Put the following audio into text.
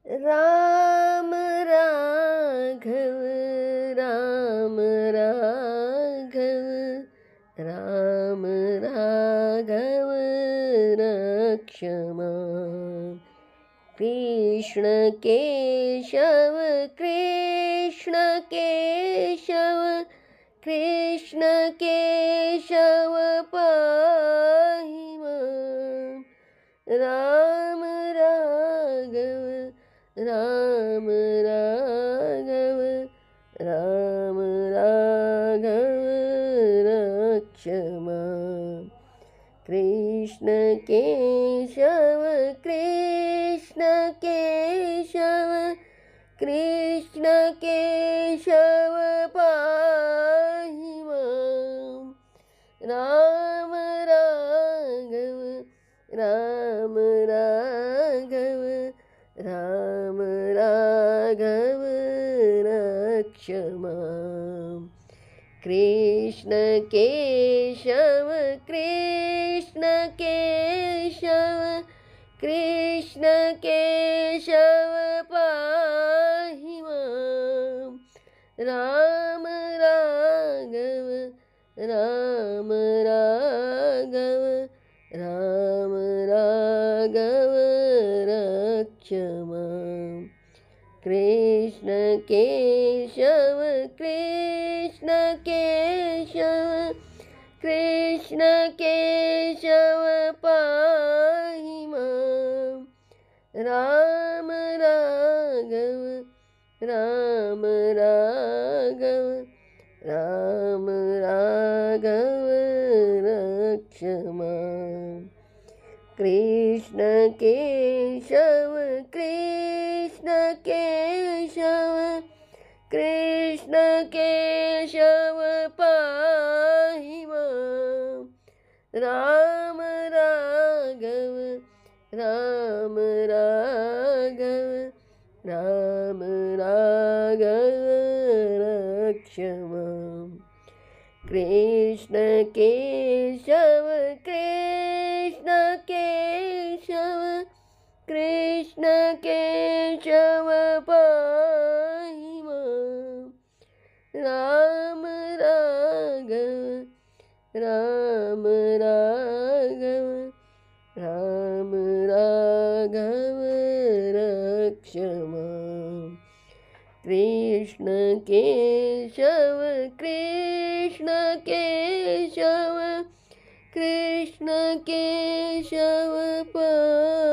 राम राघव राम राघव राम राघव रक्ष माम्। कृष्ण केशव कृष्ण केशव कृष्ण केशव पाहि माम्। राम राघव राम राघव राम राघव रक्ष माम्। कृष्ण केशव कृष्ण केशव कृष्ण केशव पाहि माम्। राम राघव राम राघव राम राघव रक्ष माम्। कृष्ण केशव कृष्ण केशव कृष्ण केशव पाहि माम्। राम राघव राम राघव राम राघव रक्ष माम्। कृष्ण केशव कृष्ण केशव कृष्ण केशव पाहि माम्। राम राघव राम राघव राम राघव रक्ष माम्। कृष्ण केशव कृष्ण केशव कृष्ण केशव पाहि माम्। राम राघव राम राघव राम राघव रक्ष माम्। कृष्ण केशव कृष्ण केशव कृष्ण केशव पाहि माम्। राम राघव राम राघव राम राघव रक्ष माम्। कृष्ण केशव कृष्ण केशव कृष्ण केशव पाहि